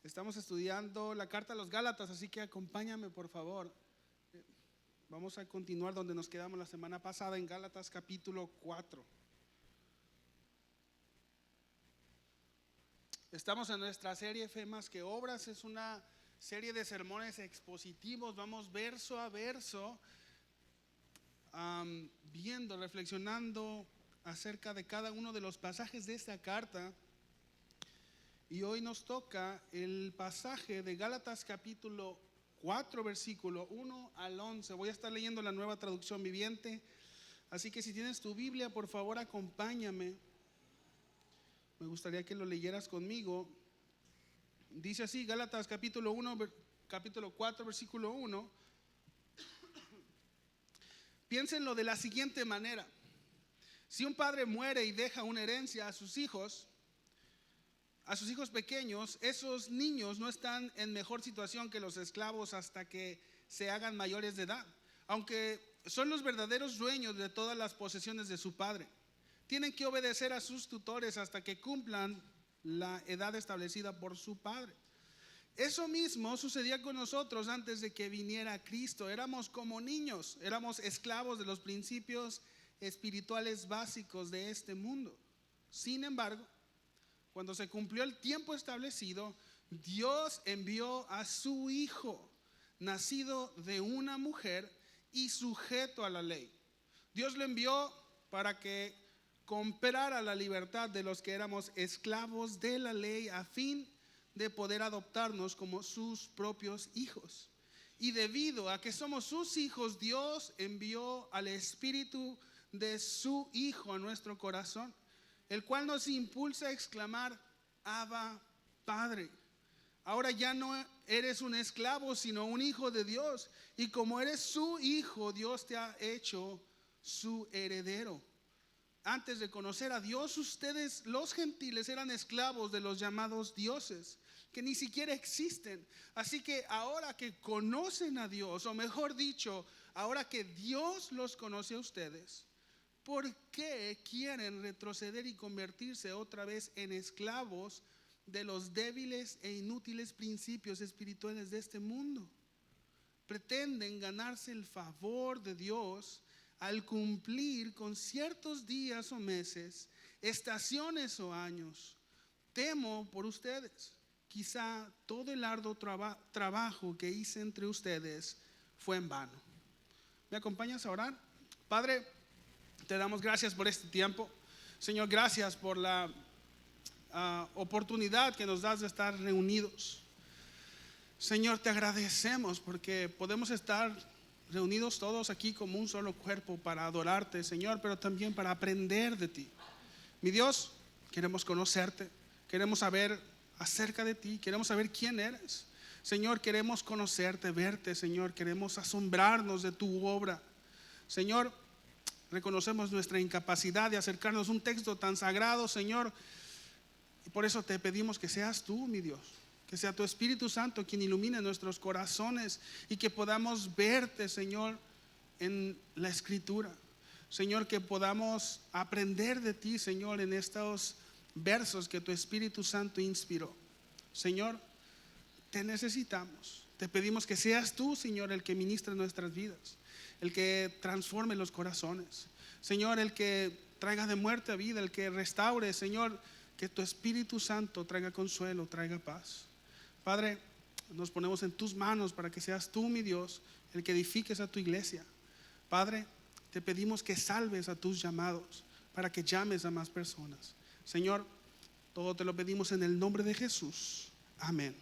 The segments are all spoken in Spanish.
Estamos estudiando la carta a los Gálatas, así que acompáñame por favor. Vamos a continuar donde nos quedamos la semana pasada, en Gálatas capítulo 4. Estamos en nuestra serie Fe más que obras. Es una serie de sermones expositivos. Vamos verso a verso, viendo, reflexionando acerca de cada uno de los pasajes de esta carta. Y hoy nos toca el pasaje de Gálatas capítulo 4, versículo 1 al 11. Voy a estar leyendo la Nueva Traducción Viviente, así que si tienes tu Biblia, por favor acompáñame. Me gustaría que lo leyeras conmigo. Dice así, Gálatas capítulo 4, versículo 1. Piénsenlo de la siguiente manera: si un padre muere y deja una herencia a sus hijos pequeños, esos niños no están en mejor situación que los esclavos hasta que se hagan mayores de edad, aunque son los verdaderos dueños de todas las posesiones de su padre. Tienen que obedecer a sus tutores hasta que cumplan la edad establecida por su padre. Eso mismo sucedía con nosotros antes de que viniera Cristo. Éramos como niños, éramos esclavos de los principios espirituales básicos de este mundo. Sin embargo, cuando se cumplió el tiempo establecido, Dios envió a su Hijo, nacido de una mujer y sujeto a la ley. Dios lo envió para que comprara la libertad de los que éramos esclavos de la ley, a fin de poder adoptarnos como sus propios hijos. Y debido a que somos sus hijos, Dios envió al Espíritu de su Hijo a nuestro corazón, el cual nos impulsa a exclamar: Abba, Padre. Ahora ya no eres un esclavo, sino un hijo de Dios. Y como eres su hijo, Dios te ha hecho su heredero. Antes de conocer a Dios, ustedes, los gentiles, eran esclavos de los llamados dioses, que ni siquiera existen. Así que ahora que conocen a Dios, o mejor dicho, ahora que Dios los conoce a ustedes, ¿por qué quieren retroceder y convertirse otra vez en esclavos de los débiles e inútiles principios espirituales de este mundo? Pretenden ganarse el favor de Dios al cumplir con ciertos días o meses, estaciones o años. Temo por ustedes. Quizá todo el arduo trabajo que hice entre ustedes fue en vano. ¿Me acompañas a orar? Padre, te damos gracias por este tiempo. Señor, gracias por la oportunidad que nos das de estar reunidos. Señor, te agradecemos porque podemos estar reunidos todos aquí como un solo cuerpo para adorarte, Señor, pero también para aprender de ti. Mi Dios, queremos conocerte, queremos saber acerca de ti, queremos saber quién eres. Señor, queremos conocerte, verte, Señor, queremos asombrarnos de tu obra. Señor, reconocemos nuestra incapacidad de acercarnos a un texto tan sagrado, Señor, y por eso te pedimos que seas tú, mi Dios, que sea tu Espíritu Santo quien ilumine nuestros corazones y que podamos verte, Señor, en la Escritura. Señor, que podamos aprender de ti, Señor, en estos versos que tu Espíritu Santo inspiró. Señor, te necesitamos. Te pedimos que seas tú, Señor, el que ministre nuestras vidas, el que transforme los corazones, Señor, el que traiga de muerte a vida, el que restaure, Señor, que tu Espíritu Santo traiga consuelo, traiga paz. Padre, nos ponemos en tus manos para que seas tú, mi Dios, el que edifiques a tu iglesia. Padre, te pedimos que salves a tus llamados, para que llames a más personas. Señor, todo te lo pedimos en el nombre de Jesús. Amén.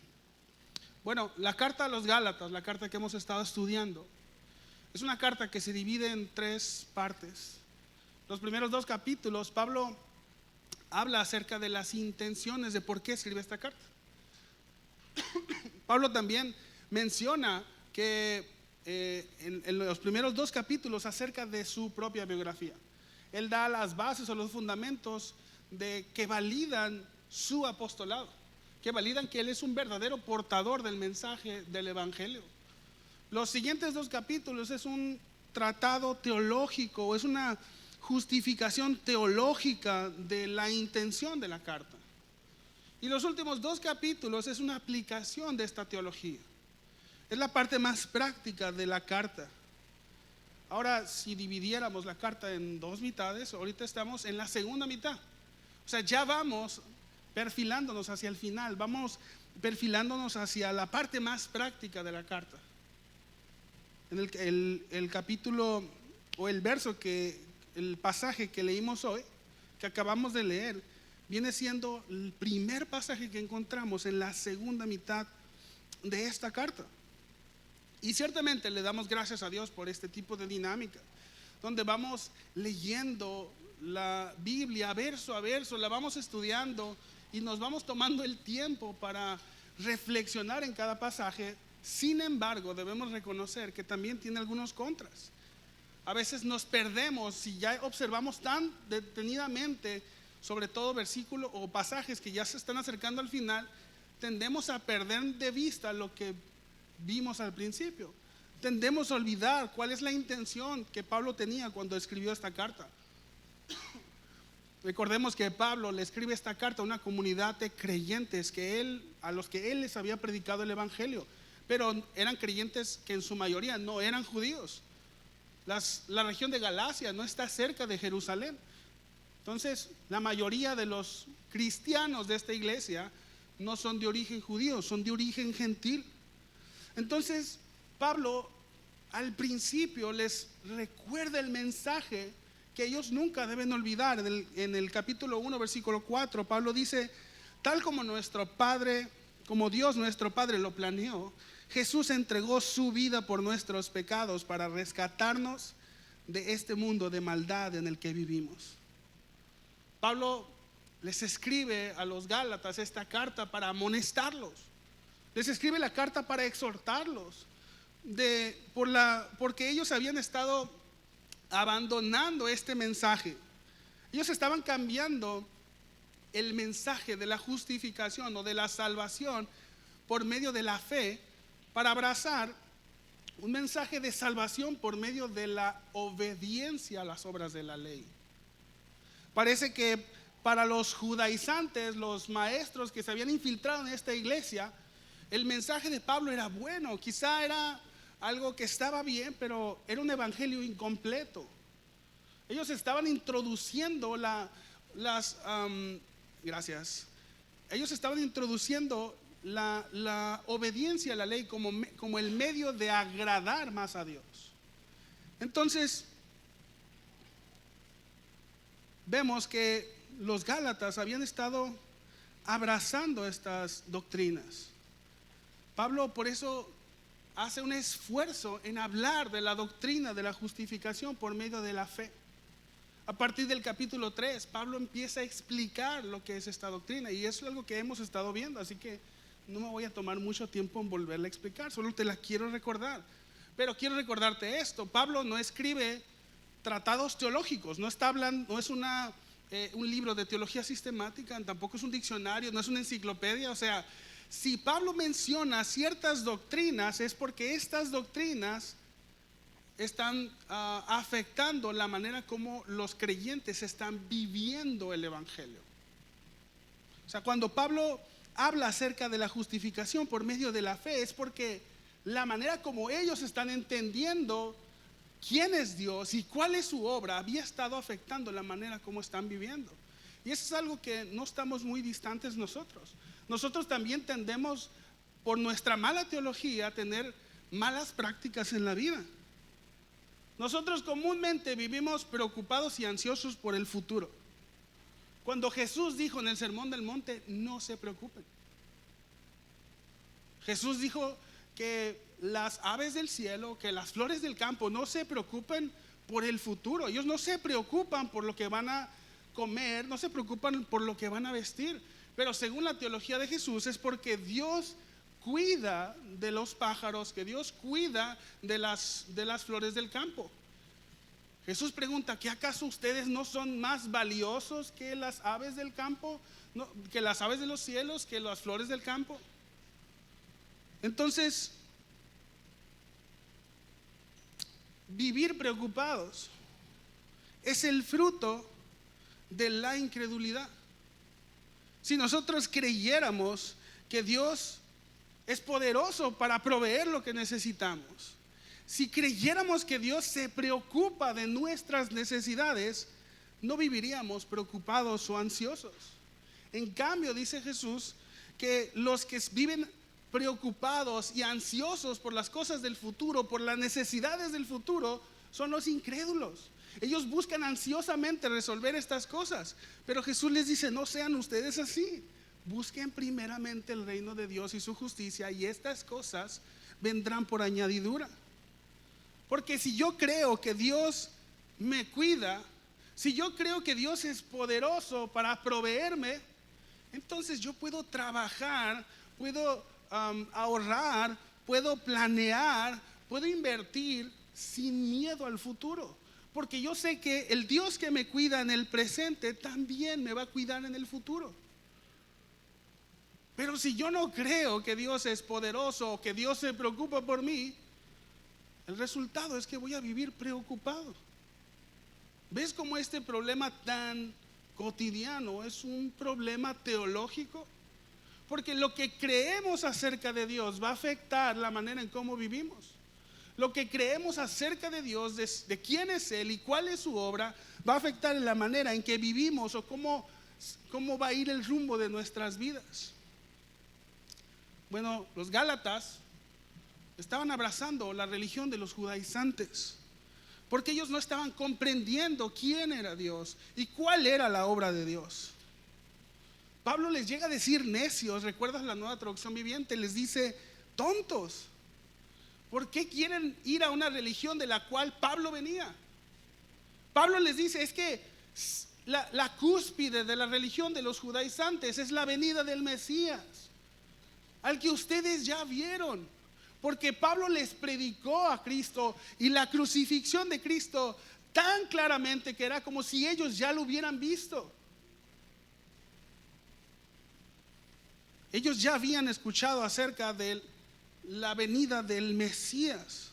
Bueno, la carta a los Gálatas, la carta que hemos estado estudiando, es una carta que se divide en tres partes. Los primeros dos capítulos, Pablo habla acerca de las intenciones de por qué escribe esta carta. Pablo también menciona que en los primeros dos capítulos acerca de su propia biografía. Él da las bases o los fundamentos que validan su apostolado, que validan que él es un verdadero portador del mensaje del Evangelio. Los siguientes dos capítulos es un tratado teológico, es una justificación teológica de la intención de la carta. Y los últimos 2 capítulos es una aplicación de esta teología. Es la parte más práctica de la carta. Ahora, si dividiéramos la carta en 2 mitades, ahorita estamos en la segunda mitad. O sea, ya vamos perfilándonos hacia el final, vamos perfilándonos hacia la parte más práctica de la carta. En el capítulo o el el pasaje que leímos hoy, que acabamos de leer, viene siendo el primer pasaje que encontramos en la segunda mitad de esta carta. Y ciertamente le damos gracias a Dios por este tipo de dinámica, donde vamos leyendo la Biblia verso a verso, la vamos estudiando y nos vamos tomando el tiempo para reflexionar en cada pasaje. Sin embargo, debemos reconocer que también tiene algunos contras. A veces nos perdemos si ya observamos tan detenidamente, sobre todo versículos o pasajes que ya se están acercando al final, tendemos a perder de vista lo que vimos al principio. Tendemos a olvidar cuál es la intención que Pablo tenía cuando escribió esta carta. Recordemos que Pablo le escribe esta carta a una comunidad de creyentes a los que él les había predicado el evangelio, pero eran creyentes que en su mayoría no eran judíos. La región de Galacia no está cerca de Jerusalén. Entonces, la mayoría de los cristianos de esta iglesia no son de origen judío, son de origen gentil. Entonces, Pablo al principio les recuerda el mensaje que ellos nunca deben olvidar. En el capítulo 1, versículo 4, Pablo dice: tal como Dios nuestro Padre lo planeó, Jesús entregó su vida por nuestros pecados para rescatarnos de este mundo de maldad en el que vivimos. Pablo les escribe a los Gálatas esta carta para amonestarlos. Les escribe la carta para exhortarlos porque ellos habían estado abandonando este mensaje. Ellos estaban cambiando el mensaje de la justificación o de la salvación por medio de la fe para abrazar un mensaje de salvación por medio de la obediencia a las obras de la ley. Parece que para los judaizantes, los maestros que se habían infiltrado en esta iglesia, el mensaje de Pablo era bueno, quizá era algo que estaba bien, pero era un evangelio incompleto. Ellos estaban introduciendo Ellos estaban introduciendo la obediencia a la ley como el medio de agradar más a Dios. Entonces, vemos que los Gálatas habían estado abrazando estas doctrinas. Pablo por eso hace un esfuerzo en hablar de la doctrina de la justificación por medio de la fe. A partir del capítulo 3, Pablo empieza a explicar lo que es esta doctrina, y eso es algo que hemos estado viendo, así que no me voy a tomar mucho tiempo en volverla a explicar, solo te la quiero recordar. Pero quiero recordarte esto: Pablo no escribe tratados teológicos, no es un libro de teología sistemática, tampoco es un diccionario, no es una enciclopedia. O sea, si Pablo menciona ciertas doctrinas, es porque estas doctrinas están afectando la manera como los creyentes están viviendo el evangelio. O sea, cuando Pablo habla acerca de la justificación por medio de la fe, es porque la manera como ellos están entendiendo quién es Dios y cuál es su obra había estado afectando la manera como están viviendo. Y eso es algo que no estamos muy distantes nosotros. Nosotros también tendemos, por nuestra mala teología, a tener malas prácticas en la vida. Nosotros comúnmente vivimos preocupados y ansiosos por el futuro, cuando Jesús dijo en el Sermón del Monte: no se preocupen. Jesús dijo que las aves del cielo, que las flores del campo no se preocupen por el futuro. Ellos no se preocupan por lo que van a comer, no se preocupan por lo que van a vestir. Pero según la teología de Jesús, es porque Dios cuida de los pájaros, que Dios cuida de las flores del campo. Jesús pregunta: ¿que acaso ustedes no son más valiosos que las aves del campo? ¿No? ¿Que las aves de los cielos, que las flores del campo? Entonces, vivir preocupados es el fruto de la incredulidad. Si nosotros creyéramos que Dios es poderoso para proveer lo que necesitamos, si creyéramos que Dios se preocupa de nuestras necesidades, no viviríamos preocupados o ansiosos. En cambio, dice Jesús que los que viven preocupados y ansiosos por las cosas del futuro, por las necesidades del futuro, son los incrédulos. Ellos buscan ansiosamente resolver estas cosas, pero Jesús les dice: no sean ustedes así. Busquen primeramente el reino de Dios y su justicia, y estas cosas vendrán por añadidura. Porque si yo creo que Dios me cuida, si yo creo que Dios es poderoso para proveerme, entonces yo puedo trabajar, puedo ahorrar, puedo planear, puedo invertir sin miedo al futuro. Porque yo sé que el Dios que me cuida en el presente también me va a cuidar en el futuro. Pero si yo no creo que Dios es poderoso o que Dios se preocupa por mí, el resultado es que voy a vivir preocupado. ¿Ves cómo este problema tan cotidiano es un problema teológico? Porque lo que creemos acerca de Dios va a afectar la manera en cómo vivimos. Lo que creemos acerca de Dios, de quién es Él y cuál es su obra, va a afectar en la manera en que vivimos o cómo va a ir el rumbo de nuestras vidas. Bueno, los Gálatas estaban abrazando la religión de los judaizantes, porque ellos no estaban comprendiendo quién era Dios y cuál era la obra de Dios. Pablo les llega a decir necios. ¿Recuerdas la Nueva Traducción Viviente? Les dice tontos. ¿Por qué quieren ir a una religión de la cual Pablo venía? Pablo les dice: es que la cúspide de la religión de los judaizantes es la venida del Mesías, al que ustedes ya vieron. Porque Pablo les predicó a Cristo y la crucifixión de Cristo tan claramente que era como si ellos ya lo hubieran visto. Ellos ya habían escuchado acerca de la venida del Mesías.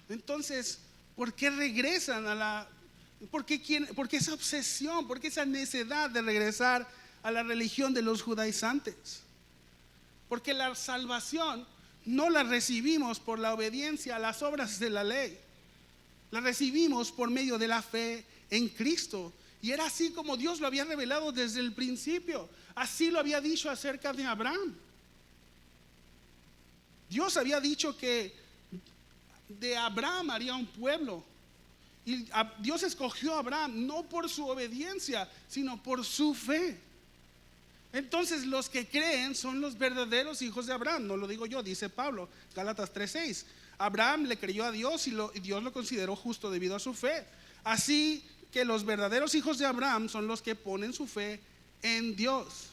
Entonces, ¿por qué regresan por qué esa obsesión, por qué esa necedad de regresar a la religión de los judaizantes? Porque la salvación no la recibimos por la obediencia a las obras de la ley. La recibimos por medio de la fe en Cristo. Y era así como Dios lo había revelado desde el principio. Así lo había dicho acerca de Abraham. Dios había dicho que de Abraham haría un pueblo. Y Dios escogió a Abraham no por su obediencia, sino por su fe. Entonces los que creen son los verdaderos hijos de Abraham. No lo digo yo, dice Pablo, Gálatas 3:6. Abraham le creyó a Dios y Dios lo consideró justo debido a su fe. Así que los verdaderos hijos de Abraham son los que ponen su fe en Dios.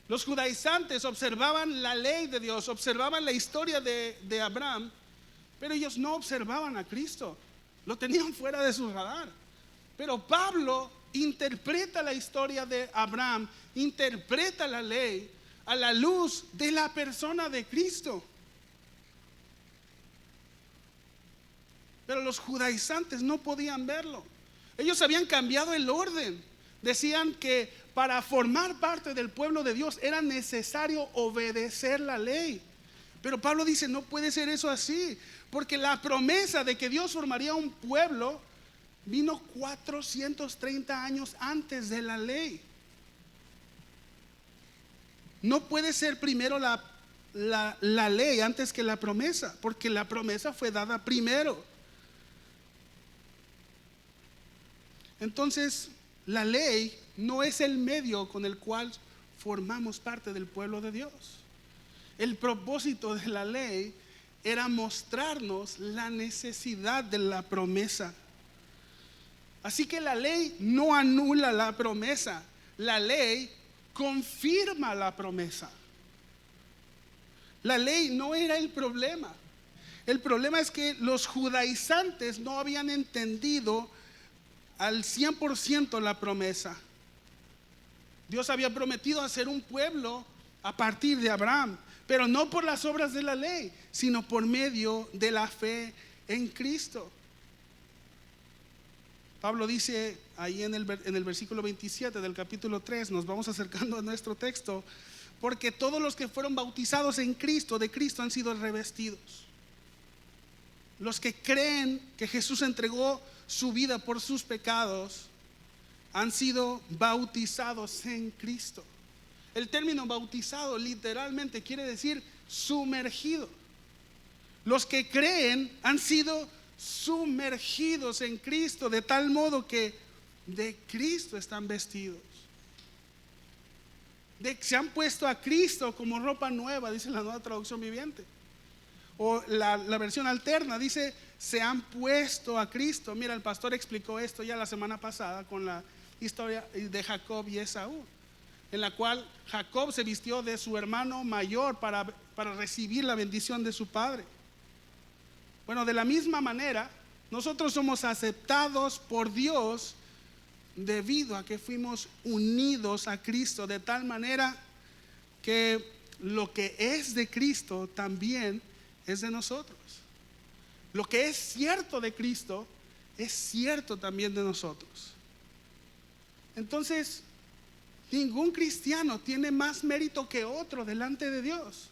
Los judaizantes observaban la ley de Dios, observaban la historia de Abraham, pero ellos no observaban a Cristo. Lo tenían fuera de su radar. Pero Pablo interpreta la historia de Abraham, interpreta la ley a la luz de la persona de Cristo. Pero los judaizantes no podían verlo. Ellos habían cambiado el orden. Decían que para formar parte del pueblo de Dios era necesario obedecer la ley. Pero Pablo dice: no puede ser eso así, porque la promesa de que Dios formaría un pueblo vino 430 años antes de la ley. No puede ser primero la ley antes que la promesa, porque la promesa fue dada primero. Entonces, la ley no es el medio con el cual formamos parte del pueblo de Dios. El propósito de la ley era mostrarnos la necesidad de la promesa. Así que la ley no anula la promesa, la ley confirma la promesa. La ley no era el problema. El problema es que los judaizantes no habían entendido al 100% la promesa. Dios había prometido hacer un pueblo a partir de Abraham, pero no por las obras de la ley, sino por medio de la fe en Cristo. Pablo dice ahí en el versículo 27 del capítulo 3, nos vamos acercando a nuestro texto, porque todos los que fueron bautizados en Cristo, de Cristo han sido revestidos. Los que creen que Jesús entregó su vida por sus pecados han sido bautizados en Cristo. El término bautizado literalmente quiere decir sumergido. Los que creen han sido sumergidos en Cristo, de tal modo que de Cristo están vestidos. Se han puesto a Cristo como ropa nueva, dice la Nueva Traducción Viviente. O la versión alterna dice, se han puesto a Cristo. Mira, el pastor explicó esto ya la semana pasada con la historia de Jacob y Esaú, en la cual Jacob se vistió de su hermano mayor para recibir la bendición de su padre. Bueno, de la misma manera, nosotros somos aceptados por Dios debido a que fuimos unidos a Cristo, de tal manera que lo que es de Cristo también es de nosotros. Lo que es cierto de Cristo es cierto también de nosotros. Entonces, ningún cristiano tiene más mérito que otro delante de Dios.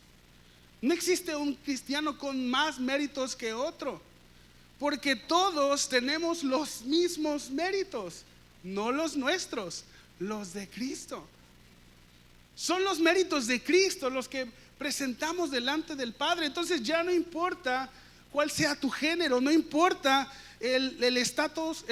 No existe un cristiano con más méritos que otro, porque todos tenemos los mismos méritos, no los nuestros, los de Cristo. Son los méritos de Cristo los que presentamos delante del Padre. Entonces ya no importa cuál sea tu género, no importa el estatus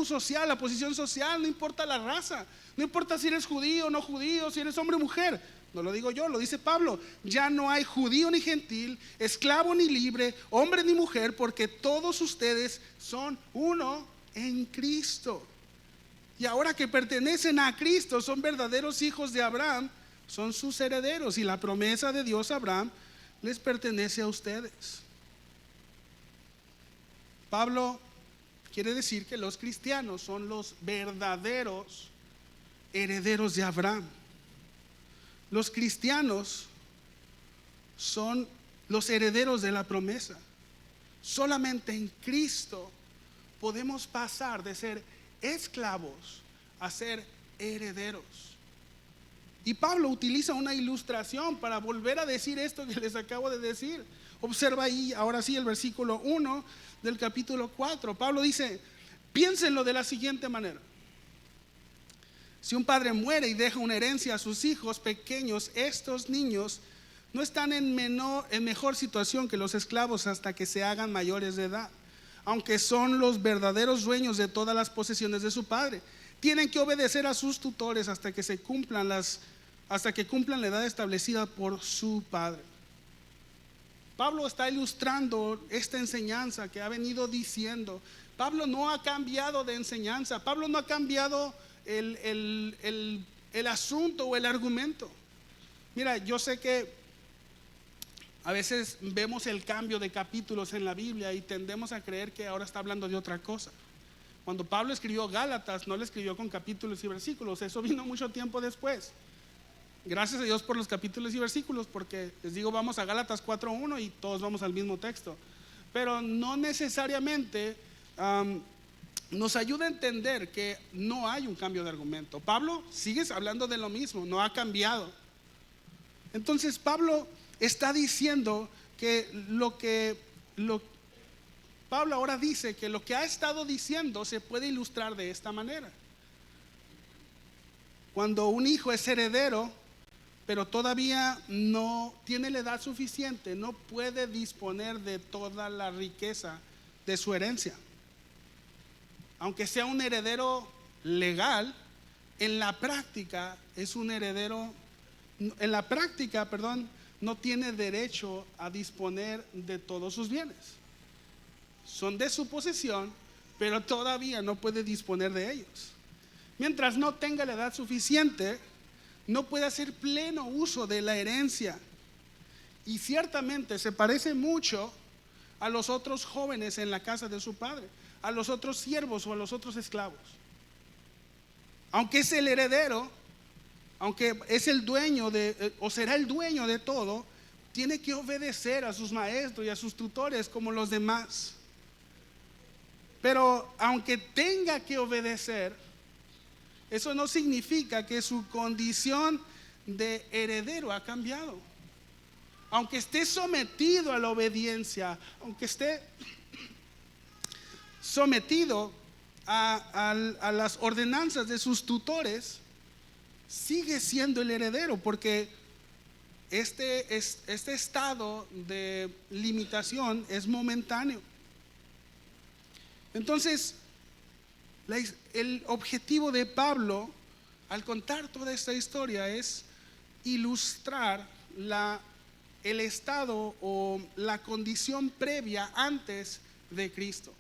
social, la posición social, no importa la raza, no importa si eres judío o no judío, si eres hombre o mujer. No lo digo yo, lo dice Pablo. Ya no hay judío ni gentil, esclavo ni libre, hombre ni mujer, porque todos ustedes son uno en Cristo. Y ahora que pertenecen a Cristo, son verdaderos hijos de Abraham, son sus herederos, y la promesa de Dios a Abraham les pertenece a ustedes. Pablo quiere decir que los cristianos son los verdaderos herederos de Abraham. Los cristianos son los herederos de la promesa. Solamente en Cristo podemos pasar de ser esclavos a ser herederos. Y Pablo utiliza una ilustración para volver a decir esto que les acabo de decir. Observa ahí, ahora sí, el versículo 1 del capítulo 4. Pablo dice, piénsenlo de la siguiente manera. Si un padre muere y deja una herencia a sus hijos pequeños, estos niños no están en mejor situación que los esclavos hasta que se hagan mayores de edad, aunque son los verdaderos dueños de todas las posesiones de su padre. Tienen que obedecer a sus tutores hasta que cumplan la edad establecida por su padre. Pablo está ilustrando esta enseñanza que ha venido diciendo. Pablo no ha cambiado de enseñanza. Pablo no ha cambiado el asunto o el argumento. Mira, yo sé que a veces vemos el cambio de capítulos en la Biblia y tendemos a creer que ahora está hablando de otra cosa. Cuando Pablo escribió Gálatas, no lo escribió con capítulos y versículos, eso vino mucho tiempo después. Gracias a Dios por los capítulos y versículos, porque les digo, vamos a Gálatas 4:1 y todos vamos al mismo texto. Pero no necesariamente nos ayuda a entender que no hay un cambio de argumento. Pablo sigue hablando de lo mismo, no ha cambiado. Entonces Pablo está diciendo que Pablo ahora dice que lo que ha estado diciendo se puede ilustrar de esta manera. Cuando un hijo es heredero, pero todavía no tiene la edad suficiente, no puede disponer de toda la riqueza de su herencia. Aunque sea un heredero legal, en la práctica no tiene derecho a disponer de todos sus bienes. Son de su posesión, pero todavía no puede disponer de ellos. Mientras no tenga la edad suficiente, no puede hacer pleno uso de la herencia. Y ciertamente se parece mucho a los otros jóvenes en la casa de su padre, a los otros siervos o a los otros esclavos. Aunque es el heredero, aunque es el dueño o será el dueño de todo, tiene que obedecer a sus maestros y a sus tutores como los demás. Pero aunque tenga que obedecer, eso no significa que su condición de heredero ha cambiado. Aunque esté sometido a la obediencia, aunque esté sometido a las ordenanzas de sus tutores, sigue siendo el heredero, porque este estado de limitación es momentáneo. Entonces, el objetivo de Pablo al contar toda esta historia es ilustrar el estado o la condición previa antes de Cristo.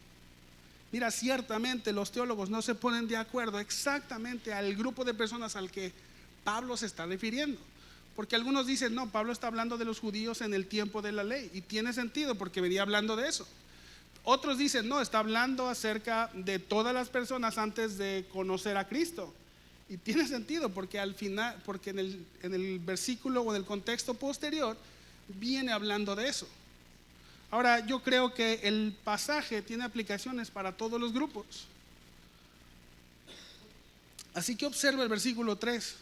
Mira, ciertamente los teólogos no se ponen de acuerdo exactamente al grupo de personas al que Pablo se está refiriendo, porque algunos dicen, no, Pablo está hablando de los judíos en el tiempo de la ley, y tiene sentido porque venía hablando de eso. Otros dicen, no, está hablando acerca de todas las personas antes de conocer a Cristo, y tiene sentido porque al final, porque en el versículo o en el contexto posterior viene hablando de eso. Ahora, yo creo que el pasaje tiene aplicaciones para todos los grupos. Así que observa el versículo 3.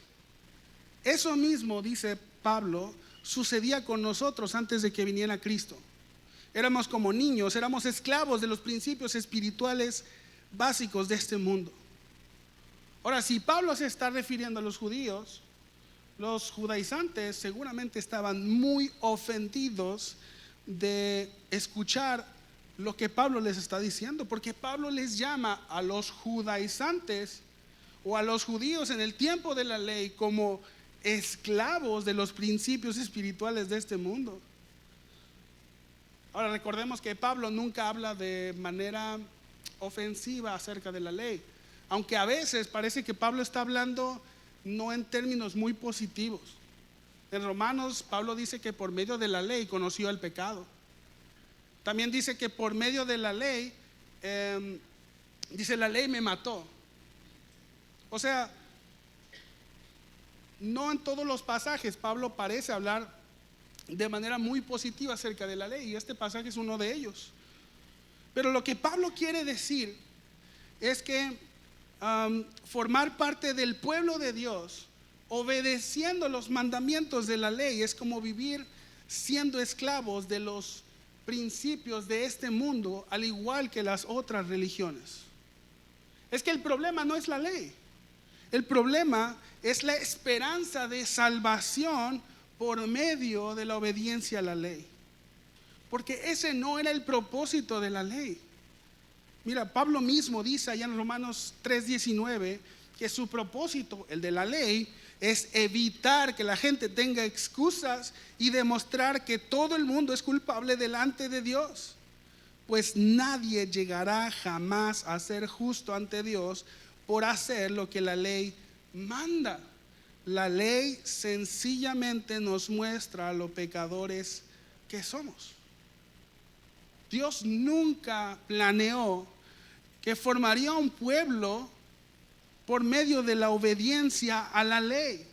Eso mismo, dice Pablo, sucedía con nosotros antes de que viniera Cristo. Éramos como niños, éramos esclavos de los principios espirituales básicos de este mundo. Ahora, si Pablo se está refiriendo a los judíos, los judaizantes seguramente estaban muy ofendidos de escuchar lo que Pablo les está diciendo, porque Pablo les llama a los judaizantes o a los judíos en el tiempo de la ley como esclavos de los principios espirituales de este mundo. Ahora, recordemos que Pablo nunca habla de manera ofensiva acerca de la ley, aunque a veces parece que Pablo está hablando no en términos muy positivos. En Romanos, Pablo dice que por medio de la ley conoció el pecado. También dice que por medio de la ley, dice, la ley me mató. O sea, no en todos los pasajes Pablo parece hablar de manera muy positiva acerca de la ley, y este pasaje es uno de ellos. Pero lo que Pablo quiere decir es que formar parte del pueblo de Dios, obedeciendo los mandamientos de la ley, es como vivir siendo esclavos de los principios de este mundo, al igual que las otras religiones. Es que el problema no es la ley, el problema es la esperanza de salvación por medio de la obediencia a la ley, porque ese no era el propósito de la ley. Mira, Pablo mismo dice allá en Romanos 3:19 que su propósito, el de la ley, es evitar que la gente tenga excusas y demostrar que todo el mundo es culpable delante de Dios, pues nadie llegará jamás a ser justo ante Dios por hacer lo que la ley manda. La ley sencillamente nos muestra lo pecadores que somos. Dios nunca planeó que formaría un pueblo por medio de la obediencia a la ley.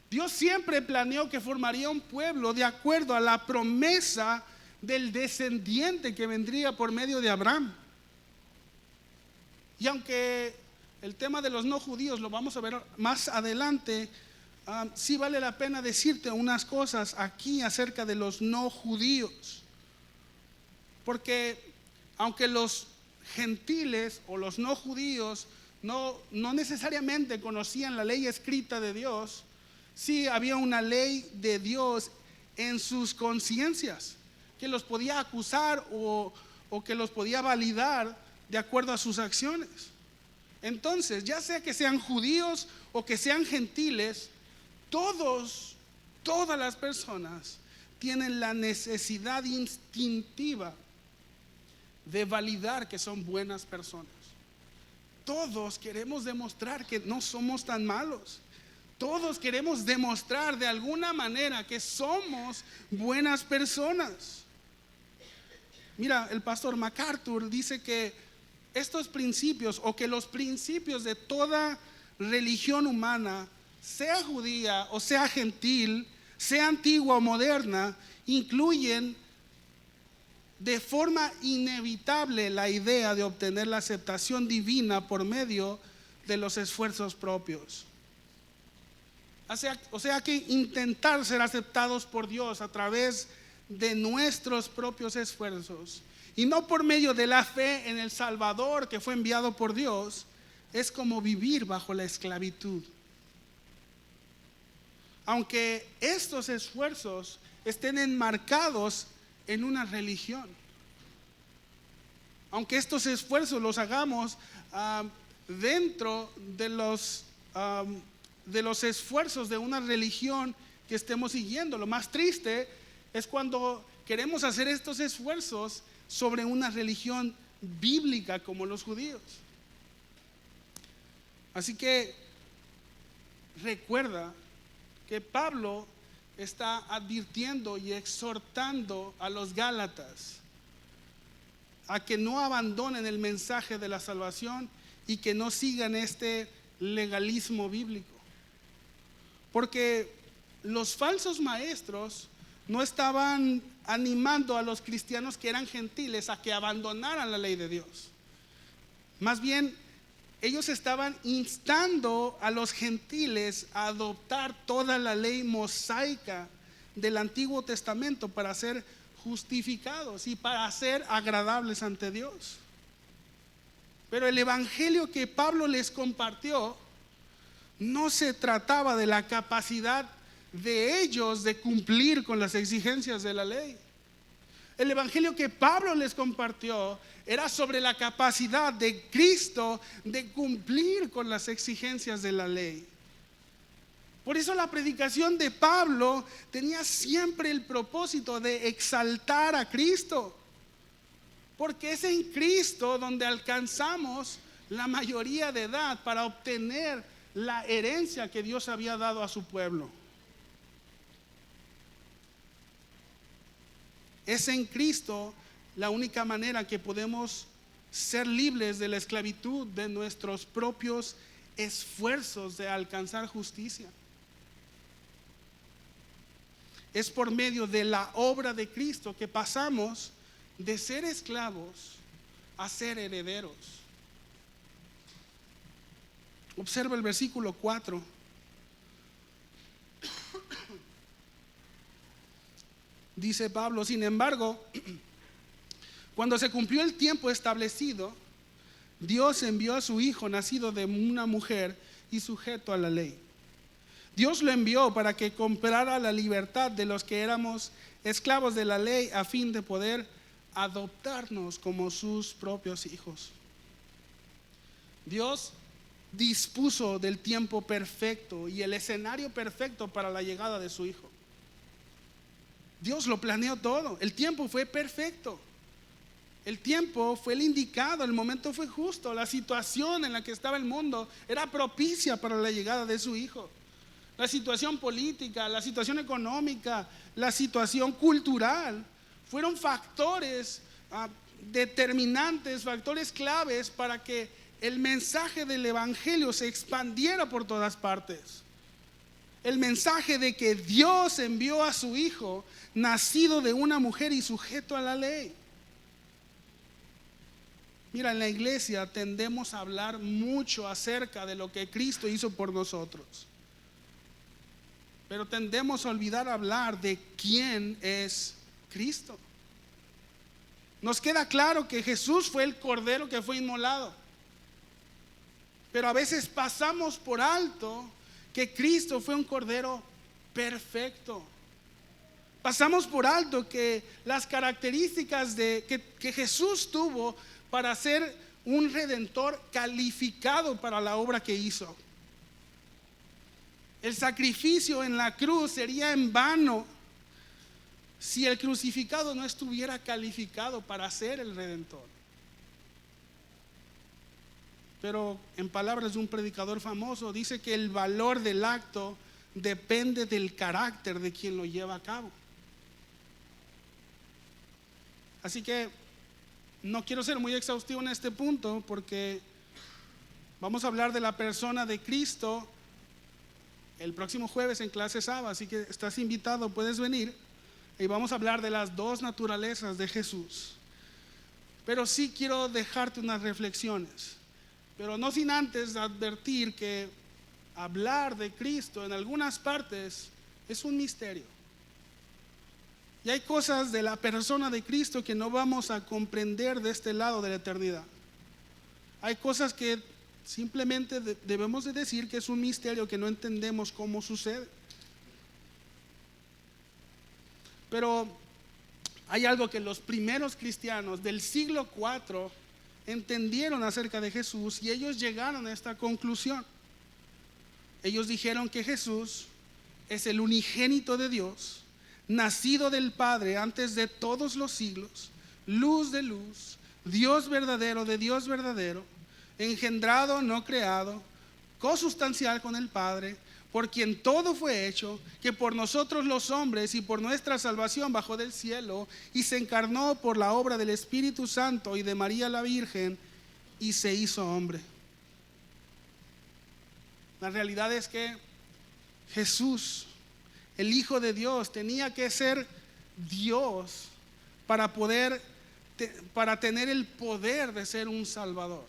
Dios siempre planeó que formaría un pueblo de acuerdo a la promesa del descendiente que vendría por medio de Abraham. Y aunque el tema de los no judíos lo vamos a ver más adelante, sí vale la pena decirte unas cosas aquí acerca de los no judíos. Porque aunque los gentiles o los no judíos no necesariamente conocían la ley escrita de Dios, sí había una ley de Dios en sus conciencias que los podía acusar o que los podía validar de acuerdo a sus acciones. Entonces, ya sea que sean judíos o que sean gentiles, todas las personas tienen la necesidad instintiva de validar que son buenas personas. Todos queremos demostrar que no somos tan malos. Todos queremos demostrar de alguna manera que somos buenas personas. Mira, el pastor MacArthur dice que estos principios, o que los principios de toda religión humana, sea judía o sea gentil, sea antigua o moderna, incluyen de forma inevitable la idea de obtener la aceptación divina por medio de los esfuerzos propios. O sea que intentar ser aceptados por Dios a través de nuestros propios esfuerzos y no por medio de la fe en el Salvador que fue enviado por Dios, es como vivir bajo la esclavitud. Aunque estos esfuerzos estén enmarcados en una religión, aunque estos esfuerzos los hagamos dentro de los esfuerzos de una religión que estemos siguiendo, lo más triste es cuando queremos hacer estos esfuerzos sobre una religión bíblica como los judíos. Así que recuerda que Pablo está advirtiendo y exhortando a los Gálatas a que no abandonen el mensaje de la salvación y que no sigan este legalismo bíblico. Porque los falsos maestros no estaban animando a los cristianos que eran gentiles a que abandonaran la ley de Dios. Más bien, ellos estaban instando a los gentiles a adoptar toda la ley mosaica del Antiguo Testamento para ser justificados y para ser agradables ante Dios. Pero el evangelio que Pablo les compartió no se trataba de la capacidad de ellos de cumplir con las exigencias de la ley. El evangelio que Pablo les compartió era sobre la capacidad de Cristo de cumplir con las exigencias de la ley. Por eso la predicación de Pablo tenía siempre el propósito de exaltar a Cristo, porque es en Cristo donde alcanzamos la mayoría de edad para obtener la herencia que Dios había dado a su pueblo. Es en Cristo la única manera que podemos ser libres de la esclavitud de nuestros propios esfuerzos de alcanzar justicia. Es por medio de la obra de Cristo que pasamos de ser esclavos a ser herederos. Observa el versículo 4. Dice Pablo: sin embargo, cuando se cumplió el tiempo establecido, Dios envió a su Hijo, nacido de una mujer y sujeto a la ley. Dios lo envió para que comprara la libertad de los que éramos esclavos de la ley, a fin de poder adoptarnos como sus propios hijos. Dios dispuso del tiempo perfecto y el escenario perfecto para la llegada de su Hijo. Dios lo planeó todo. El tiempo fue perfecto. El tiempo fue el indicado, el momento fue justo. La situación en la que estaba el mundo era propicia para la llegada de su Hijo. La situación política, la situación económica, la situación cultural fueron factores determinantes, factores claves para que el mensaje del evangelio se expandiera por todas partes. El mensaje de que Dios envió a su Hijo, nacido de una mujer y sujeto a la ley. Mira, en la iglesia tendemos a hablar mucho acerca de lo que Cristo hizo por nosotros, pero tendemos a olvidar hablar de quién es Cristo. Nos queda claro que Jesús fue el cordero que fue inmolado, pero a veces pasamos por alto que Cristo fue un cordero perfecto. Pasamos por alto que las características que Jesús tuvo para ser un redentor calificado para la obra que hizo. El sacrificio en la cruz sería en vano si el crucificado no estuviera calificado para ser el redentor. Pero en palabras de un predicador famoso, dice que el valor del acto depende del carácter de quien lo lleva a cabo. Así que no quiero ser muy exhaustivo en este punto, porque vamos a hablar de la persona de Cristo el próximo jueves en clase Saba, así que estás invitado, puedes venir. Y vamos a hablar de las dos naturalezas de Jesús. Pero sí quiero dejarte unas reflexiones. Pero no sin antes advertir que hablar de Cristo en algunas partes es un misterio. Y hay cosas de la persona de Cristo que no vamos a comprender de este lado de la eternidad. Hay cosas que simplemente debemos de decir que es un misterio que no entendemos cómo sucede. Pero hay algo que los primeros cristianos del siglo IV entendieron acerca de Jesús y ellos llegaron a esta conclusión. Ellos dijeron que Jesús es el unigénito de Dios, nacido del Padre antes de todos los siglos, luz de luz, Dios verdadero de Dios verdadero, engendrado, no creado, consustancial con el Padre, por quien todo fue hecho, que por nosotros los hombres y por nuestra salvación bajó del cielo y se encarnó por la obra del Espíritu Santo y de María la Virgen y se hizo hombre. La realidad es que Jesús, el Hijo de Dios, tenía que ser Dios para tener el poder de ser un Salvador.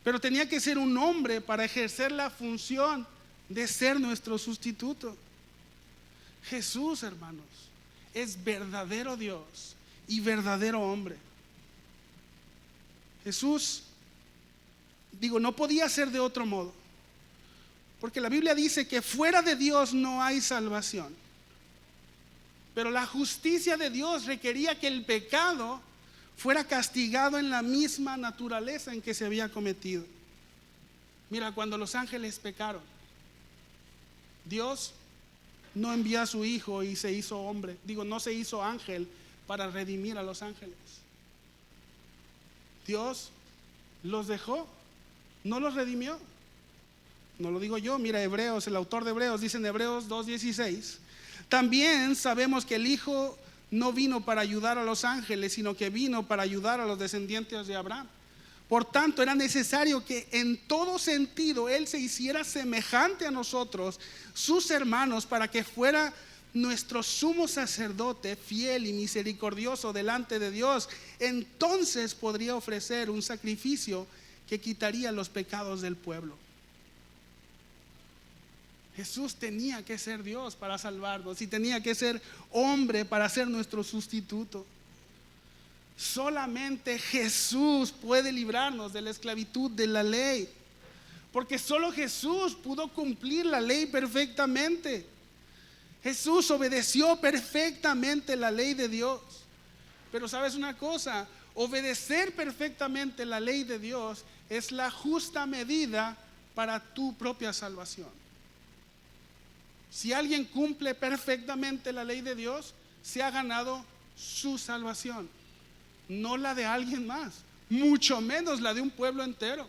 Pero tenía que ser un hombre para ejercer la función de ser nuestro sustituto. Jesús, hermanos, es verdadero Dios y verdadero hombre. Jesús, no podía ser de otro modo. Porque la Biblia dice que fuera de Dios no hay salvación. Pero la justicia de Dios requería que el pecado fuera castigado en la misma naturaleza en que se había cometido. Mira, cuando los ángeles pecaron, Dios no envió a su Hijo y se hizo hombre. No se hizo ángel para redimir a los ángeles. Dios los dejó, no los redimió. No lo digo yo, mira Hebreos, el autor de Hebreos dice en Hebreos 2:16, también sabemos que el Hijo no vino para ayudar a los ángeles, sino que vino para ayudar a los descendientes de Abraham. Por tanto, era necesario que en todo sentido Él se hiciera semejante a nosotros, sus hermanos, para que fuera nuestro sumo sacerdote fiel y misericordioso delante de Dios. Entonces podría ofrecer un sacrificio que quitaría los pecados del pueblo. Jesús tenía que ser Dios para salvarnos y tenía que ser hombre para ser nuestro sustituto. Solamente Jesús puede librarnos de la esclavitud de la ley, porque solo Jesús pudo cumplir la ley perfectamente. Jesús obedeció perfectamente la ley de Dios. Pero ¿sabes una cosa? Obedecer perfectamente la ley de Dios es la justa medida para tu propia salvación. Si alguien cumple perfectamente la ley de Dios, se ha ganado su salvación, no la de alguien más, mucho menos la de un pueblo entero.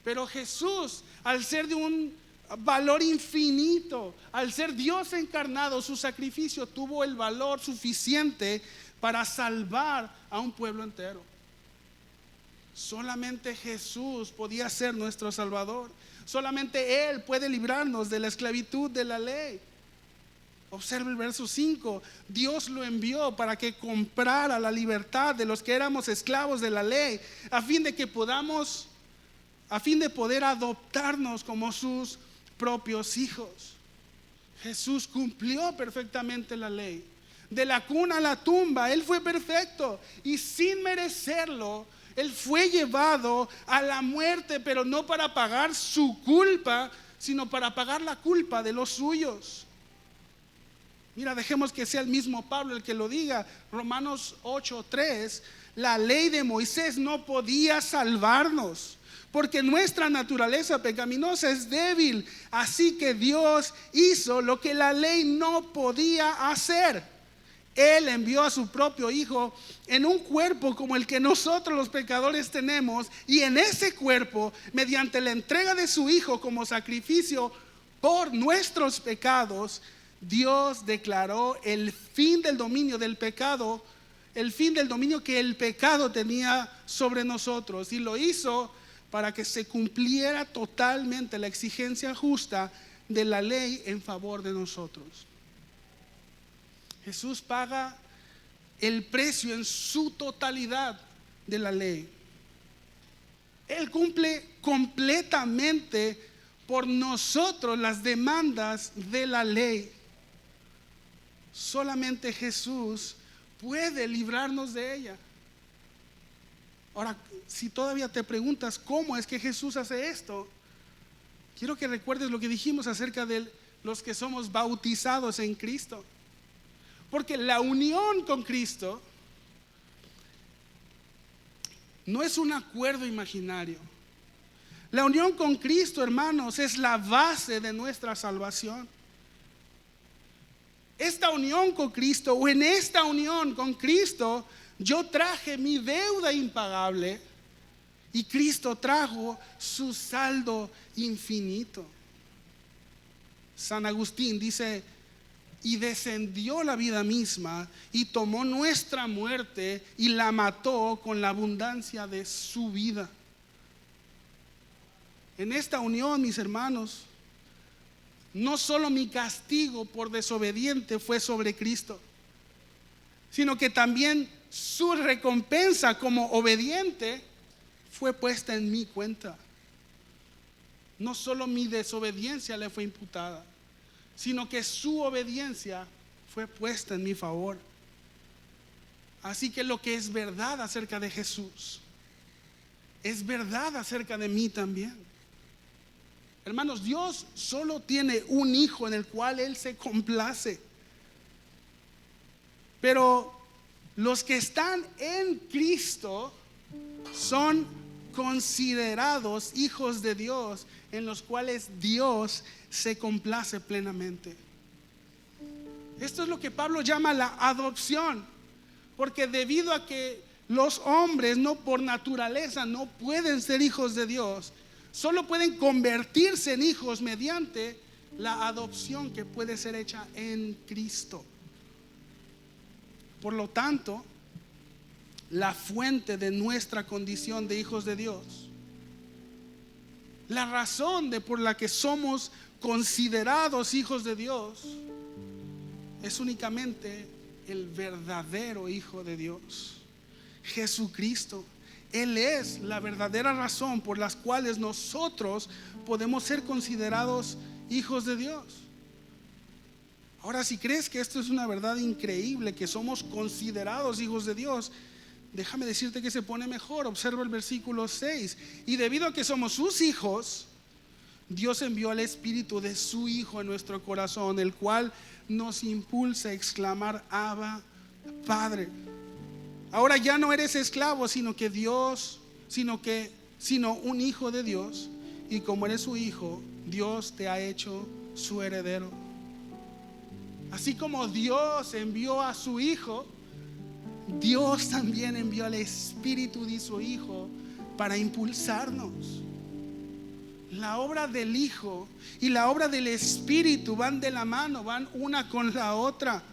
Pero Jesús, al ser de un valor infinito, al ser Dios encarnado, su sacrificio tuvo el valor suficiente para salvar a un pueblo entero. Solamente Jesús podía ser nuestro Salvador. Solamente Él puede librarnos de la esclavitud de la ley. Observa el verso 5. Dios lo envió para que comprara la libertad de los que éramos esclavos de la ley, a fin de poder adoptarnos como sus propios hijos. Jesús cumplió perfectamente la ley. De la cuna a la tumba, Él fue perfecto y sin merecerlo, Él fue llevado a la muerte, pero no para pagar su culpa, sino para pagar la culpa de los suyos. Mira, dejemos que sea el mismo Pablo el que lo diga. Romanos 8:3, la ley de Moisés no podía salvarnos, porque nuestra naturaleza pecaminosa es débil. Así que Dios hizo lo que la ley no podía hacer. Él envió a su propio Hijo en un cuerpo como el que nosotros los pecadores tenemos, y en ese cuerpo, mediante la entrega de su Hijo como sacrificio por nuestros pecados, Dios declaró el fin del dominio del pecado, el fin del dominio que el pecado tenía sobre nosotros, y lo hizo para que se cumpliera totalmente la exigencia justa de la ley en favor de nosotros. Jesús paga el precio en su totalidad de la ley. Él cumple completamente por nosotros las demandas de la ley. Solamente Jesús puede librarnos de ella. Ahora, si todavía te preguntas cómo es que Jesús hace esto, quiero que recuerdes lo que dijimos acerca de los que somos bautizados en Cristo. Porque la unión con Cristo no es un acuerdo imaginario. La unión con Cristo, hermanos, es la base de nuestra salvación. Esta unión con Cristo, o en esta unión con Cristo, yo traje mi deuda impagable y Cristo trajo su saldo infinito. San Agustín dice: y descendió la vida misma y tomó nuestra muerte y la mató con la abundancia de su vida. En esta unión, mis hermanos, no solo mi castigo por desobediente fue sobre Cristo, sino que también su recompensa como obediente fue puesta en mi cuenta. No solo mi desobediencia le fue imputada, sino que su obediencia fue puesta en mi favor. Así que lo que es verdad acerca de Jesús es verdad acerca de mí también. Hermanos, Dios solo tiene un hijo en el cual Él se complace. Pero los que están en Cristo son considerados hijos de Dios, en los cuales Dios se complace plenamente. Esto es lo que Pablo llama la adopción, porque debido a que los hombres no por naturaleza no pueden ser hijos de Dios, solo pueden convertirse en hijos mediante la adopción que puede ser hecha en Cristo. Por lo tanto, la fuente de nuestra condición de hijos de Dios, la razón por la que somos considerados hijos de Dios, es únicamente el verdadero Hijo de Dios, Jesucristo. Él es la verdadera razón por las cuales nosotros podemos ser considerados hijos de Dios. Ahora, si crees que esto es una verdad increíble, que somos considerados hijos de Dios, déjame decirte que se pone mejor. Observa el versículo 6. Y debido a que somos sus hijos, Dios envió al Espíritu de su Hijo en nuestro corazón, el cual nos impulsa a exclamar: Abba, Padre. Ahora ya no eres esclavo, sino un hijo de Dios, y como eres su hijo, Dios te ha hecho su heredero. Así como Dios envió a su Hijo, Dios también envió al Espíritu de su Hijo para impulsarnos. La obra del Hijo y la obra del Espíritu van de la mano, van una con la otra.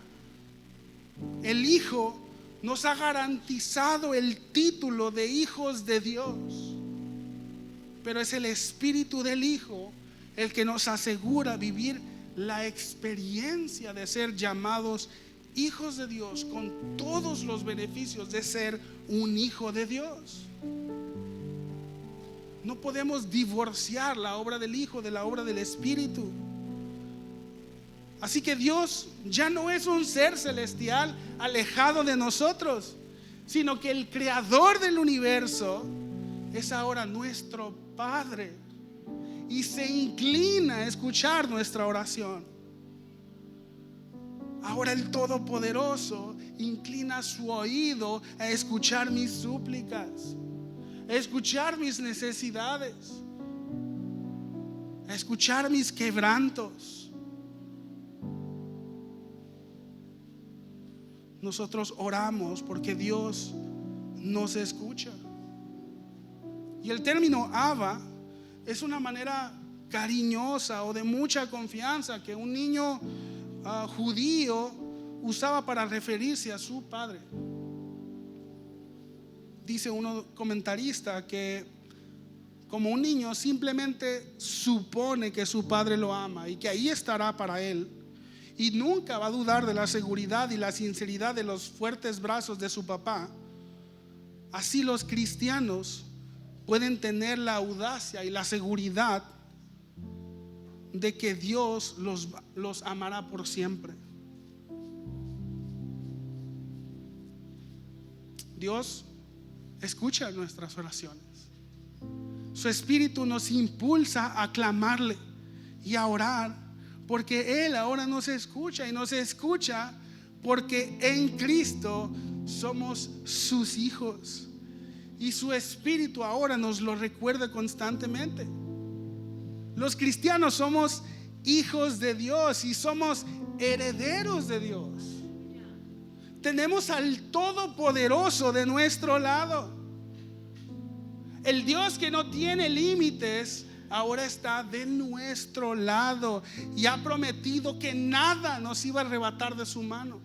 El Hijo nos ha garantizado el título de hijos de Dios, pero es el Espíritu del Hijo el que nos asegura vivir la experiencia de ser llamados hijos de Dios, con todos los beneficios de ser un hijo de Dios. No podemos divorciar la obra del Hijo de la obra del Espíritu. Así que Dios ya no es un ser celestial alejado de nosotros, sino que el creador del universo es ahora nuestro Padre y se inclina a escuchar nuestra oración. Ahora el Todopoderoso inclina su oído a escuchar mis súplicas, a escuchar mis necesidades, a escuchar mis quebrantos. Nosotros oramos porque Dios nos escucha. Y el término Abba es una manera cariñosa o de mucha confianza que un niño judío usaba para referirse a su padre. Dice un comentarista que como un niño simplemente supone que su padre lo ama y que ahí estará para él, y nunca va a dudar de la seguridad y la sinceridad de los fuertes brazos de su papá, así los cristianos pueden tener la audacia y la seguridad de que Dios los amará por siempre. Dios escucha nuestras oraciones. Su Espíritu nos impulsa a clamarle y a orar, porque Él ahora nos escucha, y nos escucha porque en Cristo somos sus hijos, y su Espíritu ahora nos lo recuerda constantemente. Los cristianos somos hijos de Dios y somos herederos de Dios. Tenemos al Todopoderoso de nuestro lado. El Dios que no tiene límites ahora está de nuestro lado y ha prometido que nada nos iba a arrebatar de su mano.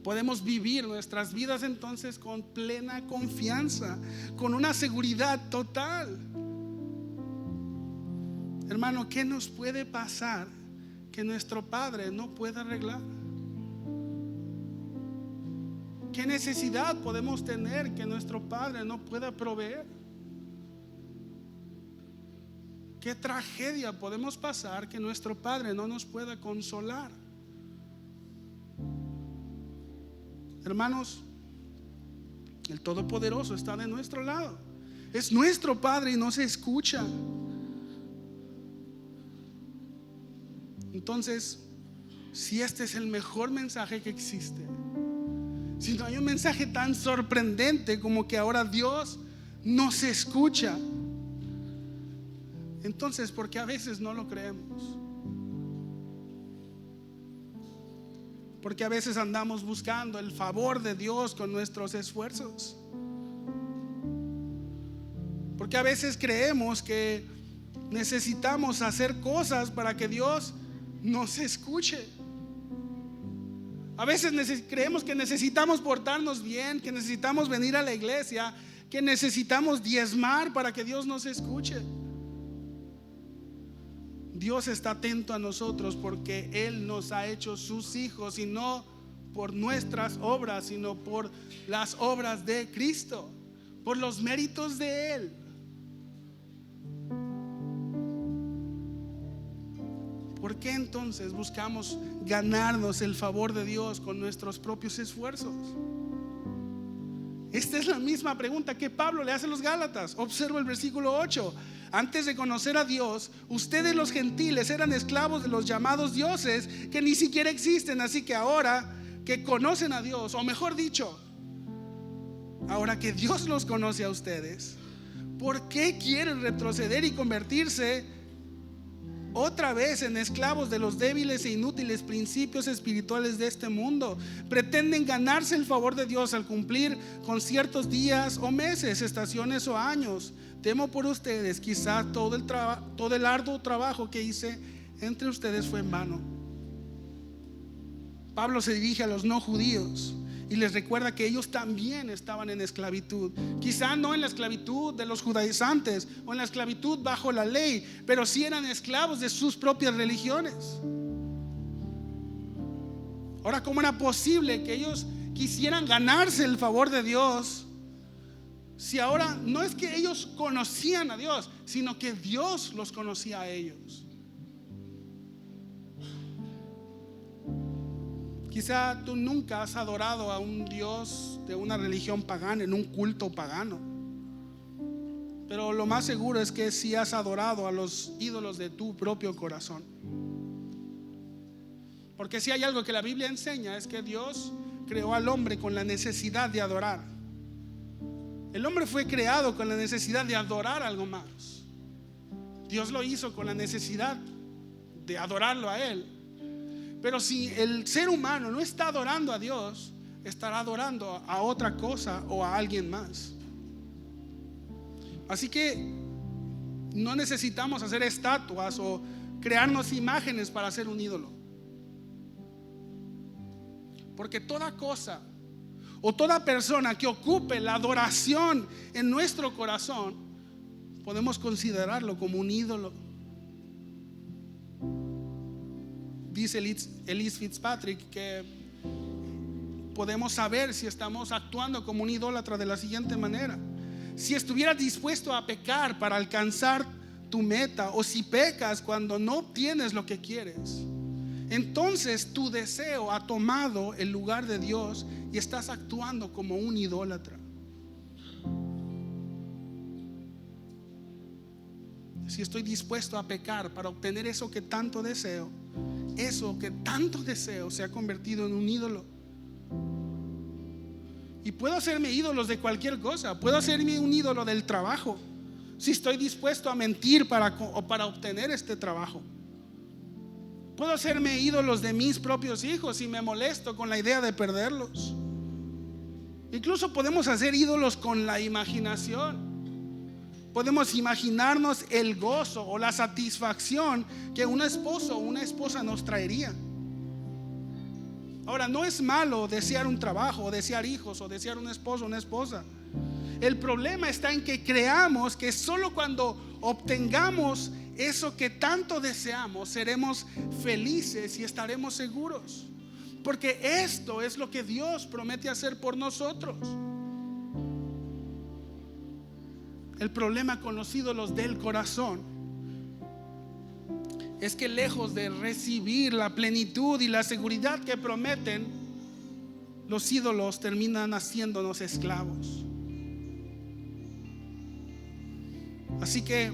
Podemos vivir nuestras vidas entonces con plena confianza, con una seguridad total. Hermano, ¿qué nos puede pasar que nuestro Padre no pueda arreglar? ¿Qué necesidad podemos tener que nuestro Padre no pueda proveer? ¿Qué tragedia podemos pasar que nuestro Padre no nos pueda consolar? Hermanos, el Todopoderoso está de nuestro lado. Es nuestro Padre y nos escucha. Entonces, si este es el mejor mensaje que existe, si no hay un mensaje tan sorprendente como que ahora Dios nos escucha, entonces, ¿por qué a veces no lo creemos? Porque a veces andamos buscando el favor de Dios con nuestros esfuerzos. Porque a veces creemos que necesitamos hacer cosas para que Dios nos escuche. A veces creemos que necesitamos portarnos bien, que necesitamos venir a la iglesia, que necesitamos diezmar para que Dios nos escuche. Dios está atento a nosotros porque Él nos ha hecho sus hijos, y no por nuestras obras, sino por las obras de Cristo, por los méritos de Él. ¿Por qué entonces buscamos ganarnos el favor de Dios con nuestros propios esfuerzos? Esta es la misma pregunta que Pablo le hace a los Gálatas. Observa el versículo 8. Antes de conocer a Dios, ustedes los gentiles eran esclavos de los llamados dioses que ni siquiera existen. Así que ahora que conocen a Dios, o mejor dicho, ahora que Dios los conoce a ustedes, ¿por qué quieren retroceder y convertirse otra vez en esclavos de los débiles e inútiles principios espirituales de este mundo? Pretenden ganarse el favor de Dios al cumplir con ciertos días o meses, estaciones o años. Temo por ustedes, quizás todo el arduo trabajo que hice entre ustedes fue en vano. Pablo se dirige a los no judíos y les recuerda que ellos también estaban en esclavitud. Quizá no en la esclavitud de los judaizantes o en la esclavitud bajo la ley, pero sí eran esclavos de sus propias religiones. Ahora, ¿cómo era posible que ellos quisieran ganarse el favor de Dios si ahora no es que ellos conocían a Dios, sino que Dios los conocía a ellos? Quizá tú nunca has adorado a un Dios de una religión pagana, en un culto pagano, pero lo más seguro es que sí has adorado a los ídolos de tu propio corazón. Porque si hay algo que la Biblia enseña, es que Dios creó al hombre con la necesidad de adorar. El hombre fue creado con la necesidad de adorar algo más. Dios lo hizo con la necesidad de adorarlo a Él. Pero si el ser humano no está adorando a Dios, estará adorando a otra cosa o a alguien más. Así que no necesitamos hacer estatuas o crearnos imágenes para hacer un ídolo. Porque toda cosa o toda persona que ocupe la adoración en nuestro corazón, podemos considerarlo como un ídolo. dice Elise Fitzpatrick que podemos saber si estamos actuando como un idólatra de la siguiente manera: si estuvieras dispuesto a pecar para alcanzar tu meta, o si pecas cuando no obtienes lo que quieres, entonces tu deseo ha tomado el lugar de Dios y estás actuando como un idólatra. Si estoy dispuesto a pecar para obtener eso que tanto deseo, se ha convertido en un ídolo. Y puedo hacerme ídolos de cualquier cosa. Puedo hacerme un ídolo del trabajo, si estoy dispuesto a mentir para obtener este trabajo. Puedo hacerme ídolos de mis propios hijos si me molesto con la idea de perderlos. Incluso podemos hacer ídolos con la imaginación. Podemos imaginarnos el gozo o la satisfacción que un esposo o una esposa nos traería. Ahora, no es malo desear un trabajo, o desear hijos, o desear un esposo o una esposa. El problema está en que creamos que solo cuando obtengamos eso que tanto deseamos seremos felices y estaremos seguros, porque esto es lo que Dios promete hacer por nosotros. El problema con los ídolos del corazón es que lejos de recibir la plenitud y la seguridad que prometen, los ídolos terminan haciéndonos esclavos. Así que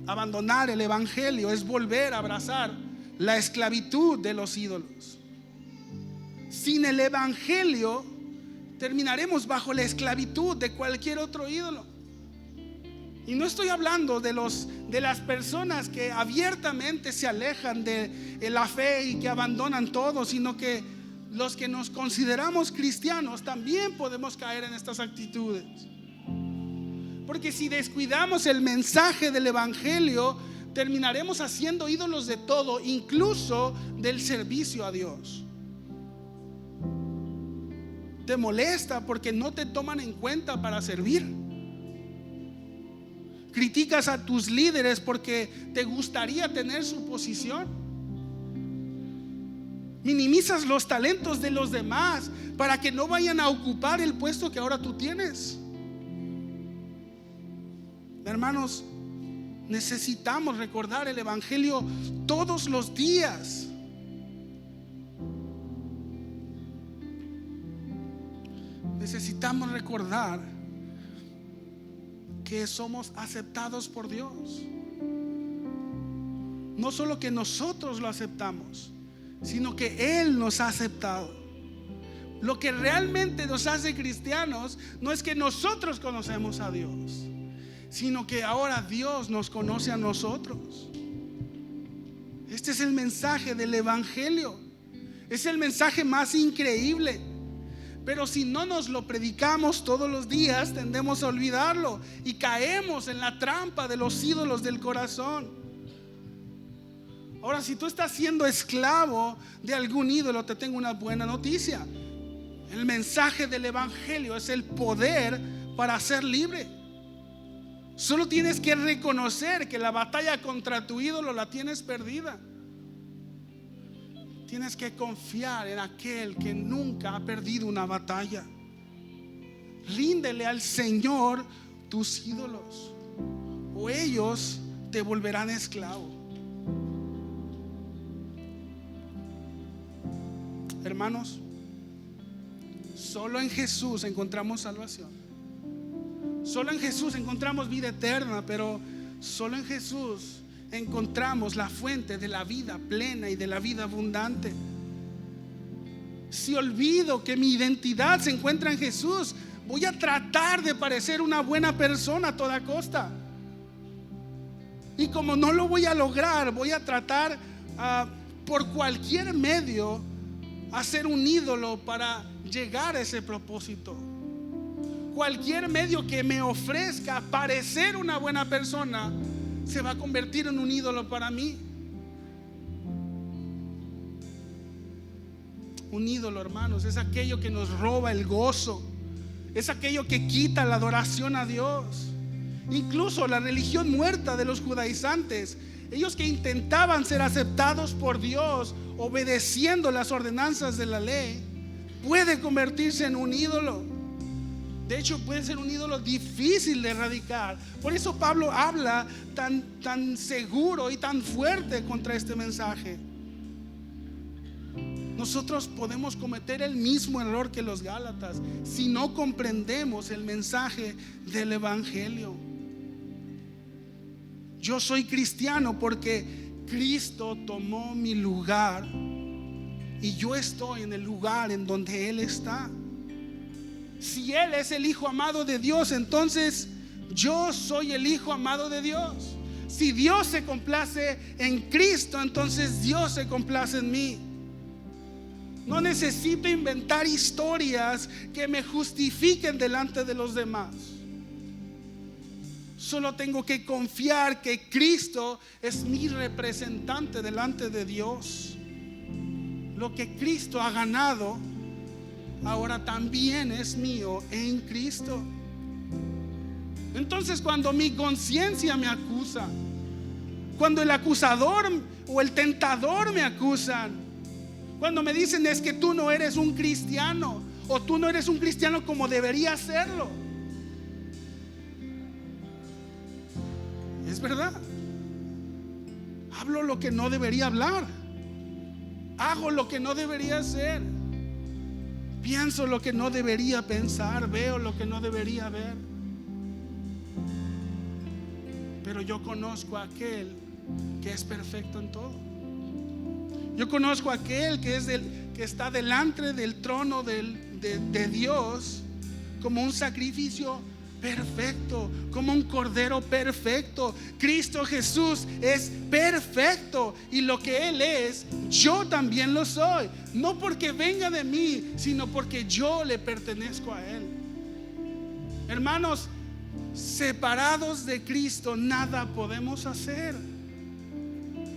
abandonar el evangelio es volver a abrazar la esclavitud de los ídolos. Sin el evangelio terminaremos bajo la esclavitud de cualquier otro ídolo. Y no estoy hablando de las personas que abiertamente se alejan de la fe y que abandonan todo, sino que los que nos consideramos cristianos también podemos caer en estas actitudes. Porque si descuidamos el mensaje del evangelio, terminaremos haciendo ídolos de todo, incluso del servicio a Dios. Te molesta porque no te toman en cuenta para servir. Criticas a tus líderes porque te gustaría tener su posición. Minimizas los talentos de los demás para que no vayan a ocupar el puesto que ahora tú tienes. Hermanos, necesitamos recordar el evangelio todos los días. Necesitamos recordar que somos aceptados por Dios. No solo que nosotros lo aceptamos, sino que Él nos ha aceptado. Lo que realmente nos hace cristianos no es que nosotros conocemos a Dios, sino que ahora Dios nos conoce a nosotros. Este es el mensaje del evangelio. Es el mensaje más increíble. Pero si no nos lo predicamos todos los días, tendemos a olvidarlo y caemos en la trampa de los ídolos del corazón. Ahora, si tú estás siendo esclavo de algún ídolo, te tengo una buena noticia. El mensaje del evangelio es el poder para ser libre. Solo tienes que reconocer que la batalla contra tu ídolo la tienes perdida. Tienes que confiar en aquel que nunca ha perdido una batalla. Ríndele al Señor tus ídolos, o ellos te volverán esclavo. Hermanos, solo en Jesús encontramos salvación. Solo en Jesús encontramos vida eterna, pero solo en Jesús encontramos la fuente de la vida plena y de la vida abundante. Si olvido que mi identidad se encuentra en Jesús, voy a tratar de parecer una buena persona a toda costa. Y como no lo voy a lograr, voy a tratar por cualquier medio hacer un ídolo para llegar a ese propósito. Cualquier medio que me ofrezca parecer una buena persona se va a convertir en un ídolo para mí. Un ídolo, hermanos, es aquello que nos roba el gozo, es aquello que quita la adoración a Dios. Incluso la religión muerta de los judaizantes ellos que intentaban ser aceptados por Dios, obedeciendo las ordenanzas de la ley, puede convertirse en un ídolo. De hecho, puede ser un ídolo difícil de erradicar. Por eso Pablo habla tan seguro y tan fuerte contra este mensaje. Nosotros podemos cometer el mismo error que los Gálatas si no comprendemos el mensaje del Evangelio. Yo soy cristiano porque Cristo tomó mi lugar y yo estoy en el lugar en donde Él está. Si Él es el Hijo amado de Dios, entonces yo soy el Hijo amado de Dios. Si Dios se complace en Cristo, entonces Dios se complace en mí. No necesito inventar historias que me justifiquen delante de los demás. Solo tengo que confiar que Cristo es mi representante delante de Dios. Lo que Cristo ha ganado ahora también es mío en Cristo. Entonces, cuando mi conciencia me acusa, cuando el acusador o el tentador me acusan, cuando me dicen es que tú no eres un cristiano, o tú no eres un cristiano como deberías serlo, es verdad. Hablo lo que no debería hablar, hago lo que no debería hacer, pienso lo que no debería pensar, veo lo que no debería ver. Pero yo conozco a aquel que es perfecto en todo. Yo conozco a aquel que está delante del trono de Dios como un sacrificio perfecto, como un cordero perfecto. Cristo Jesús es perfecto, y lo que Él es, yo también lo soy. No porque venga de mí, sino porque yo le pertenezco a Él. Hermanos, separados de Cristo nada podemos hacer.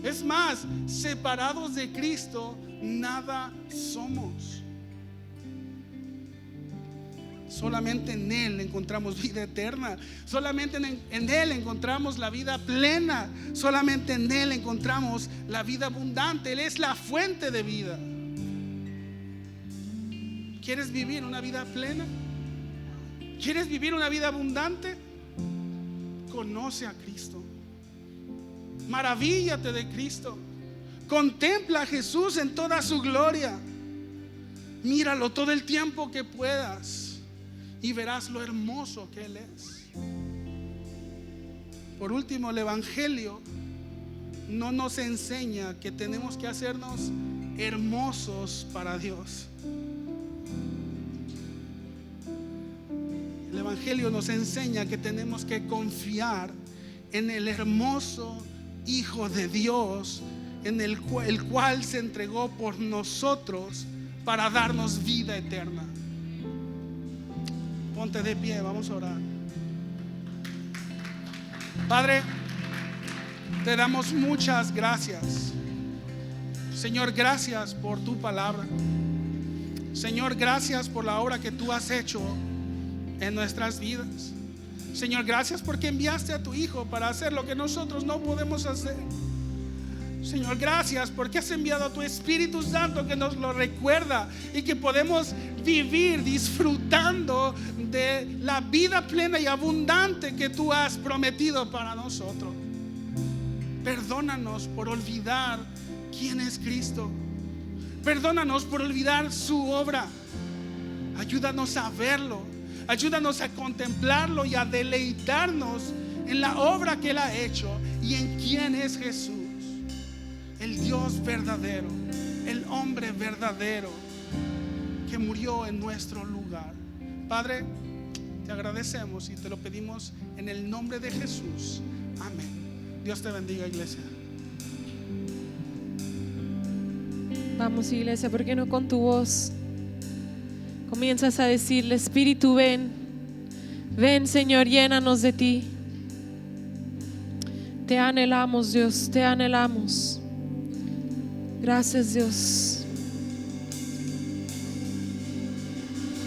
Es más, separados de Cristo nada somos. Solamente en Él encontramos vida eterna. Solamente en Él encontramos la vida plena. Solamente en Él encontramos la vida abundante. Él es la fuente de vida. ¿Quieres vivir una vida plena? ¿Quieres vivir una vida abundante? Conoce a Cristo. Maravíllate de Cristo. Contempla a Jesús en toda su gloria. Míralo todo el tiempo que puedas y verás lo hermoso que Él es. Por último, el Evangelio no nos enseña que tenemos que hacernos hermosos para Dios. El Evangelio nos enseña que tenemos que confiar en el hermoso Hijo de Dios, en el cual se entregó por nosotros para darnos vida eterna. Ponte de pie, vamos a orar. Padre, te damos muchas gracias. Señor, gracias por tu palabra. Señor, gracias por la obra que tú has hecho en nuestras vidas. Señor, gracias porque enviaste a tu Hijo para hacer lo que nosotros no podemos hacer. Señor, gracias porque has enviado a tu Espíritu Santo que nos lo recuerda y que podemos vivir disfrutando de la vida plena y abundante que tú has prometido para nosotros. Perdónanos por olvidar quién es Cristo. Perdónanos por olvidar su obra. Ayúdanos a verlo. Ayúdanos a contemplarlo y a deleitarnos en la obra que Él ha hecho y en quién es Jesús, el Dios verdadero, el hombre verdadero que murió en nuestro lugar. Padre, te agradecemos y te lo pedimos en el nombre de Jesús. Amén. Dios te bendiga, iglesia. Vamos, iglesia, ¿por qué no con tu voz comienzas a decirle: Espíritu, ven, ven, Señor, llénanos de ti. Te anhelamos, Dios, te anhelamos. Gracias, Dios.